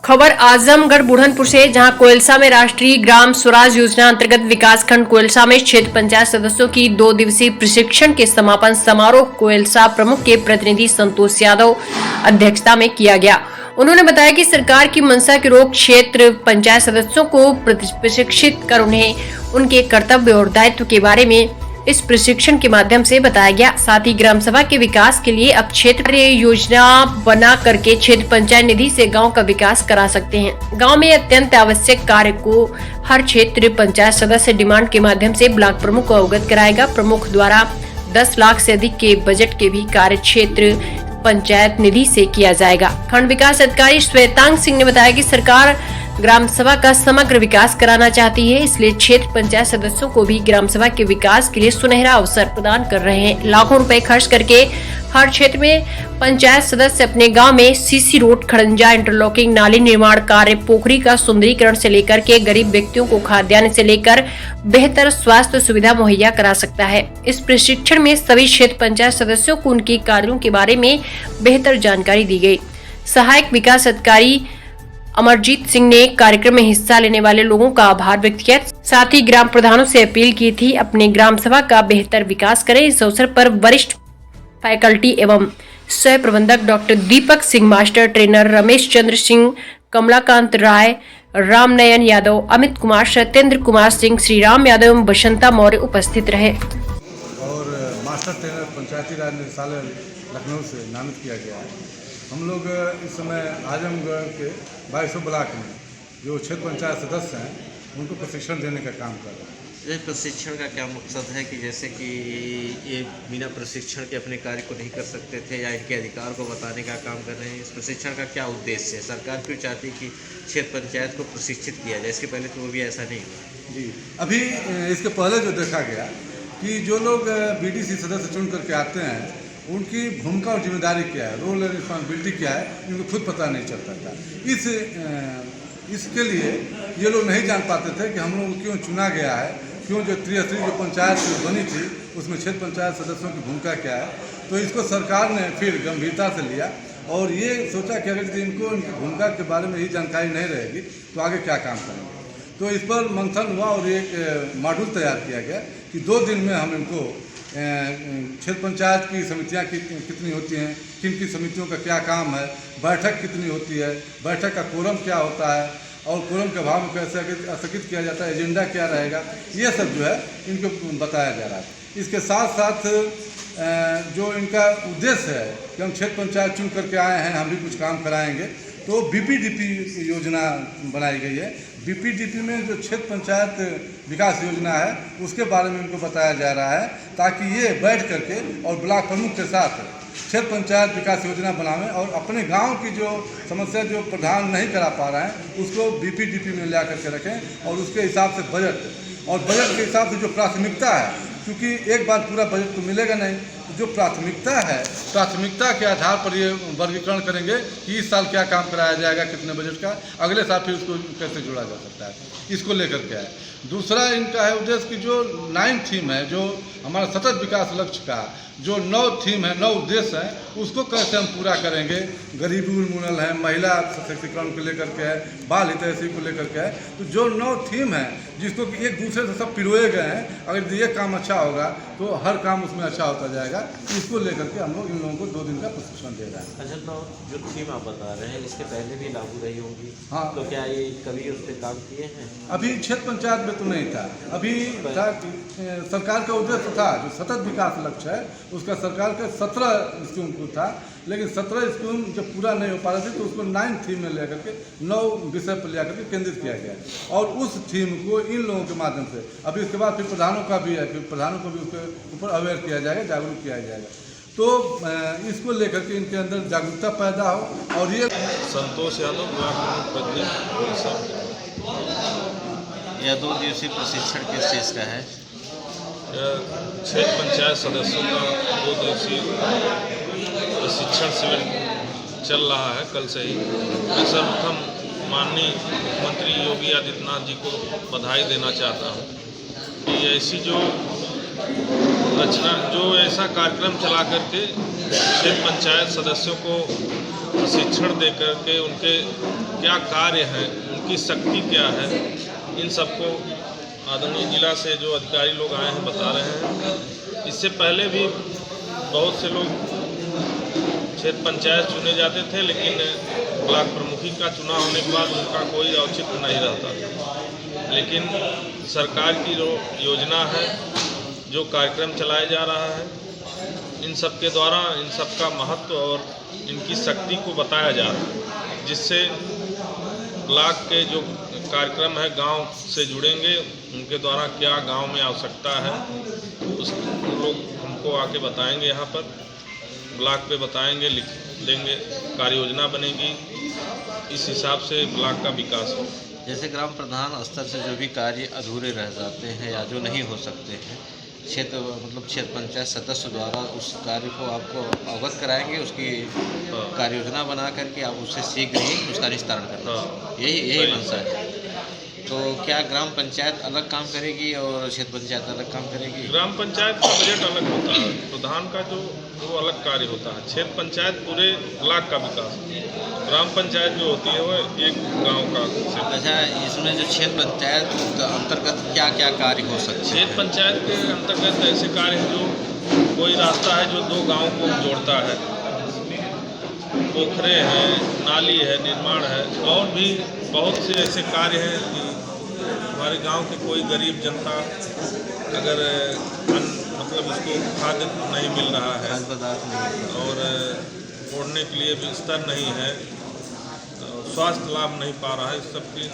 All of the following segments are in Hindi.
खबर आजमगढ़ बुढ़नपुर से, जहां कोयलसा में राष्ट्रीय ग्राम स्वराज योजना अंतर्गत विकासखंड कोयलसा में क्षेत्र पंचायत सदस्यों की 2 दिवसीय प्रशिक्षण के समापन समारोह कोयलसा प्रमुख के प्रतिनिधि संतोष यादव अध्यक्षता में किया गया। उन्होंने बताया कि सरकार की मंशा के रोग क्षेत्र पंचायत सदस्यों को प्रशिक्षित कर उन्हें उनके कर्तव्य और दायित्व के बारे में इस प्रशिक्षण के माध्यम से बताया गया। साथ ही ग्राम सभा के विकास के लिए अब क्षेत्र योजना बना करके क्षेत्र पंचायत निधि से गांव का विकास करा सकते हैं। गांव में अत्यंत आवश्यक कार्य को हर क्षेत्र पंचायत सदस्य डिमांड के माध्यम से ब्लॉक प्रमुख को अवगत कराएगा। प्रमुख द्वारा 10 लाख से अधिक के बजट के भी कार्य क्षेत्र पंचायत निधि से किया जाएगा। खंड विकास अधिकारी श्वेतांग सिंह ने बताया कि सरकार ग्राम सभा का समग्र विकास कराना चाहती है, इसलिए क्षेत्र पंचायत सदस्यों को भी ग्राम सभा के विकास के लिए सुनहरा अवसर प्रदान कर रहे हैं। लाखों रुपए खर्च करके हर क्षेत्र में पंचायत सदस्य अपने गांव में सीसी रोड, खड़ंजा, इंटरलॉकिंग, नाली निर्माण कार्य, पोखरी का सुंदरीकरण से लेकर के गरीब व्यक्तियों को खाद्यान्न से लेकर बेहतर स्वास्थ्य सुविधा मुहैया करा सकता है। इस प्रशिक्षण में सभी क्षेत्र पंचायत सदस्यों को उनके कार्यों के बारे में बेहतर जानकारी दी गई। सहायक विकास अधिकारी अमरजीत सिंह ने कार्यक्रम में हिस्सा लेने वाले लोगों का आभार व्यक्त किया। साथ ही ग्राम प्रधानों से अपील की थी अपने ग्राम सभा का बेहतर विकास करें। इस अवसर पर वरिष्ठ फैकल्टी एवं सह प्रबंधक doctor Deepak Singh, master trainer Ramesh Chandra Singh, Kamlakant राय, रामनयन यादव, अमित कुमार, सत्येंद्र कुमार सिंह, श्रीराम यादव एवं बसंता मौर्य उपस्थित रहे। और मास्टर ट्रेनर पंचायती राज निदेशालय लखनऊ से नामित किया गया है। हम लोग इस समय आजमगढ़ के 2200 ब्लॉक में जो क्षेत्र पंचायत सदस्य हैं उनको प्रशिक्षण देने का काम कर रहे हैं। ये प्रशिक्षण का क्या मकसद है कि जैसे कि ये बिना प्रशिक्षण के अपने कार्य को नहीं कर सकते थे या इनके अधिकार को बताने का काम कर रहे हैं? इस प्रशिक्षण का क्या उद्देश्य है? सरकार क्यों चाहती है कि क्षेत्र पंचायत को प्रशिक्षित किया जाए? इसके पहले तो वो भी ऐसा नहीं हुआ। जी, अभी इसके पहले जो देखा गया कि जो लोग बीडीसी सदस्य चुन करके आते हैं उनकी भूमिका और जिम्मेदारी क्या है, रोल और रिस्पॉन्सिबिलिटी क्या है, इनको खुद पता नहीं चलता था। इसके लिए ये लोग नहीं जान पाते थे कि हम लोग क्यों चुना गया है, क्यों जो त्रिस्तरीय जो पंचायत बनी थी उसमें क्षेत्र पंचायत सदस्यों की भूमिका क्या है। तो इसको सरकार ने फिर गंभीरता से लिया और ये सोचा कि अगर इनको इनकी भूमिका के बारे में ही जानकारी नहीं रहेगी तो आगे क्या काम करेंगे। तो इस पर मंथन हुआ और एक मॉड्यूल तैयार किया गया कि 2 दिन में हम इनको क्षेत्र पंचायत की समितियां कितनी होती हैं, किन की समितियों का क्या काम है, बैठक कितनी होती है, बैठक का कोरम क्या होता है और कोरम के अभाव में कैसे स्थगित किया जाता है, एजेंडा क्या रहेगा, ये सब जो है इनको बताया जा रहा है। इसके साथ साथ जो इनका उद्देश्य है कि हम क्षेत्र पंचायत चुन करके आए हैं, हम भी कुछ काम कराएंगे, तो बीपीडीपी योजना बनाई गई है। बीपीडीपी में जो क्षेत्र पंचायत विकास योजना है उसके बारे में इनको बताया जा रहा है ताकि ये बैठ करके और ब्लॉक प्रमुख के साथ क्षेत्र पंचायत विकास योजना बनावें और अपने गांव की जो समस्या जो प्रधान नहीं करा पा रहे हैं उसको बीपीडीपी में ला करके रखें और उसके हिसाब से बजट के हिसाब से जो प्राथमिकता है, क्योंकि एक बार पूरा बजट तो मिलेगा नहीं, जो प्राथमिकता है प्राथमिकता के आधार पर ये वर्गीकरण करेंगे कि इस साल क्या काम कराया जाएगा, कितने बजट का, अगले साल फिर उसको कैसे जोड़ा जा सकता है, इसको लेकर के है। दूसरा इनका है उद्देश्य कि जो 9 थीम है, जो हमारा सतत विकास लक्ष्य का जो 9 थीम है, 9 उद्देश्य हैं, उसको कैसे हम पूरा करेंगे। गरीबी उन्मूलन है, महिला सशक्तिकरण को लेकर के है, बाल हितैषी को लेकर के है। तो जो 9 थीम है जिसको कि एक दूसरे से सब पिरोए गए हैं, अगर ये काम अच्छा होगा तो हर काम उसमें अच्छा होता जाएगा। इसको लेकर के हम लोग इन लोगों को 2 दिन का प्रशिक्षण दे रहे हैं। अच्छा, तो जो थीम आप बता रहे हैं इसके पहले भी लागू रही होंगी। हाँ, तो क्या ये कभी उस पर काम किए हैं? अभी क्षेत्र पंचायत में तो नहीं था, अभी था सरकार का उद्देश्य था जो सतत विकास लक्ष्य है उसका सरकार का 17 स्कीम को था, लेकिन 17 स्कीम जब पूरा नहीं हो पा रही थी तो उसको 9 थीम में लेकर के 9 विषय पर लेकर के केंद्रित किया गया और उस थीम को इन लोगों के माध्यम से अभी इसके बाद फिर प्रधानों का भी है, फिर प्रधानों को भी उसके ऊपर अवेयर किया जाएगा, जागरूक किया जाएगा। तो इसको लेकर के इनके अंदर जागरूकता पैदा हो। और ये संतोष यादव ब्लॉक प्रमुख यह 2 दिवसीय प्रशिक्षण किस चीज़ का है? क्षेत्र पंचायत सदस्यों का 2 दिवसीय प्रशिक्षण शिविर चल रहा है कल से ही। मैं सर्वप्रथम माननीय मुख्यमंत्री योगी आदित्यनाथ जी को बधाई देना चाहता हूँ कि ऐसी जो ऐसा कार्यक्रम चला करके क्षेत्र पंचायत सदस्यों को प्रशिक्षण दे करके उनके क्या कार्य हैं, उनकी शक्ति क्या है, इन सबको आदरणीय जिला से जो अधिकारी लोग आए हैं बता रहे हैं। इससे पहले भी बहुत से लोग क्षेत्र पंचायत चुने जाते थे, लेकिन ब्लॉक प्रमुखी का चुनाव होने के बाद उनका कोई औचित्य नहीं रहता था। लेकिन सरकार की जो योजना है, जो कार्यक्रम चलाया जा रहा है, इन सब के द्वारा इन सब का महत्व और इनकी शक्ति को बताया जा रहा है, जिससे ब्लॉक के जो कार्यक्रम है गांव से जुड़ेंगे, उनके द्वारा क्या गांव में आवश्यकता है उस लोग हमको आके बताएंगे, यहाँ पर ब्लॉक पे बताएंगे, लिख देंगे, कार्य योजना बनेगी, इस हिसाब से ब्लॉक का विकास हो। जैसे ग्राम प्रधान स्तर से जो भी कार्य अधूरे रह जाते हैं या जो नहीं हो सकते हैं, क्षेत्र पंचायत सदस्य द्वारा उस कार्य को आपको अवगत कराएंगे, उसकी कार्य योजना बना करके आप उससे शीघ्र ही उसका निस्तारण करेंगे। यही मंशा है। तो क्या ग्राम पंचायत अलग काम करेगी और क्षेत्र पंचायत अलग काम करेगी? ग्राम पंचायत का बजट अलग होता है, प्रधान का जो वो अलग कार्य होता है। क्षेत्र पंचायत पूरे ब्लॉक का विकास, ग्राम पंचायत जो होती है वो एक गांव का। अच्छा, इसमें जो क्षेत्र पंचायत अंतर्गत क्या क्या कार्य हो सकते हैं? क्षेत्र पंचायत के अंतर्गत ऐसे कार्य हैं जो कोई रास्ता है जो दो गाँव को जोड़ता है, पोखरे हैं, नाली है, निर्माण है, और भी बहुत से ऐसे कार्य हैं कि हमारे गांव के कोई गरीब जनता अगर मतलब उसको खाद्य नहीं मिल रहा है, खाद्य पदार्थ नहीं, और ओढ़ने के लिए भी स्तर नहीं है, स्वास्थ्य लाभ नहीं पा रहा है, इस सब के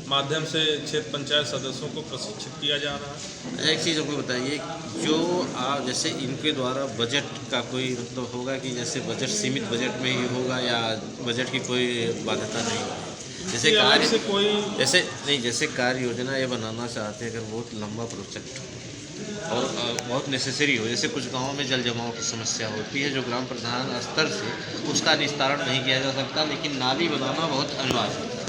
माध्यम से क्षेत्र पंचायत सदस्यों को प्रशिक्षित किया जा रहा है। एक चीज़ हमको बताइए, जो आप जैसे इनके द्वारा बजट का कोई मतलब होगा कि जैसे बजट सीमित बजट में ही होगा या बजट की कोई बाध्यता नहीं होगी? जैसे कार्य से कोई जैसे कार्य योजना ये बनाना चाहते हैं, अगर बहुत लंबा प्रोजेक्ट हो और बहुत नेसेसरी हो, जैसे कुछ गाँवों में जल जमाव की समस्या होती है जो ग्राम प्रधान स्तर से उसका निस्तारण नहीं किया जा सकता, लेकिन नाली बनाना बहुत अनिवार्य है।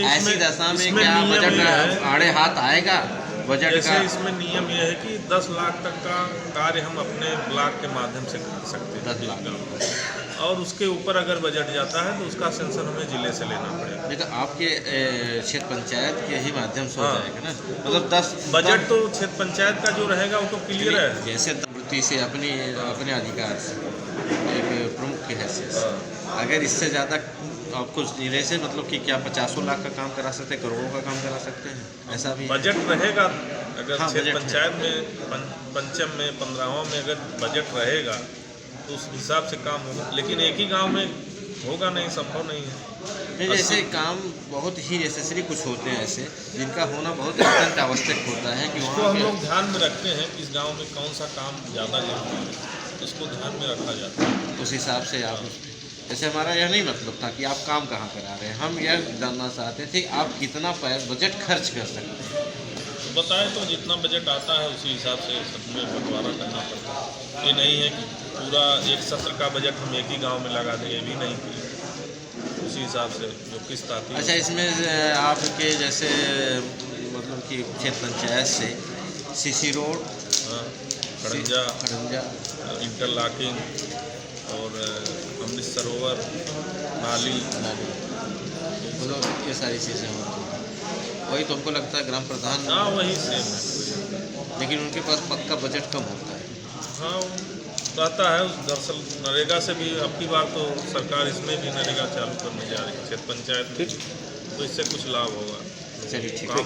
ऐसी दशा में क्या बजट आड़े हाथ आएगा? बजट जैसे का इसमें नियम यह है कि 10 लाख तक का कार्य हम अपने ब्लॉक के माध्यम से कर सकते हैं, 10 लाख, और उसके ऊपर अगर बजट जाता है तो उसका सेंसन हमें जिले से लेना पड़ेगा। नहीं तो आपके क्षेत्र पंचायत के ही माध्यम से हो जाएगा ना, मतलब 10 बजट तो क्षेत्र पंचायत का जो रहेगा वो तो क्लियर है। जैसे वृत्ति से अपने अधिकार से एक प्रमुख की हैसियत से, अगर इससे ज़्यादा आपको जिले से मतलब कि क्या 50 लाख का काम करा सकते हैं, करोड़ों का काम करा सकते हैं, ऐसा भी बजट रहेगा। अगर क्षेत्र बजट पंचायत में पंचम में 15वां में अगर बजट रहेगा तो उस हिसाब से काम होगा, लेकिन एक ही गांव में होगा नहीं, संभव नहीं है। जैसे काम बहुत ही नेसेसरी कुछ होते हैं ऐसे जिनका होना बहुत अत्यंत आवश्यक होता है कि उसको वहाँ हम लोग ध्यान में रखते हैं कि इस गांव में कौन सा काम ज़्यादा जरूरी है, उसको ध्यान में रखा जाता है। उस हिसाब से आप, जैसे हमारा यह नहीं मतलब था कि आप काम कहाँ करा रहे हैं, हम यह जानना चाहते थे आप कितना बजट खर्च कर सकते हैं। तो बताएं तो जितना बजट आता है उसी हिसाब से सब में बंटवारा करना पड़ता है। ये नहीं है कि पूरा एक सत्र का बजट हम एक ही गांव में लगा दें, ये भी नहीं किया, उसी हिसाब से जो किस्त आती है। अच्छा, इसमें आपके जैसे मतलब कि क्षेत्र पंचायत से सीसी रोड, खड़ंजा, इंटरलॉकिंग और अमृत सरोवर, नाली, मतलब ये सारी चीज़ें होती हैं। वही तो हमको लगता है ग्राम प्रधान, हाँ वही सेम है, लेकिन उनके पास पक्का बजट कम होता है। हाँ रहता है। दरअसल नरेगा से भी अब की बार तो सरकार इसमें भी नरेगा चालू करने जा रही है क्षेत्र पंचायत में, तो इससे कुछ लाभ होगा। चलिए ठीक है।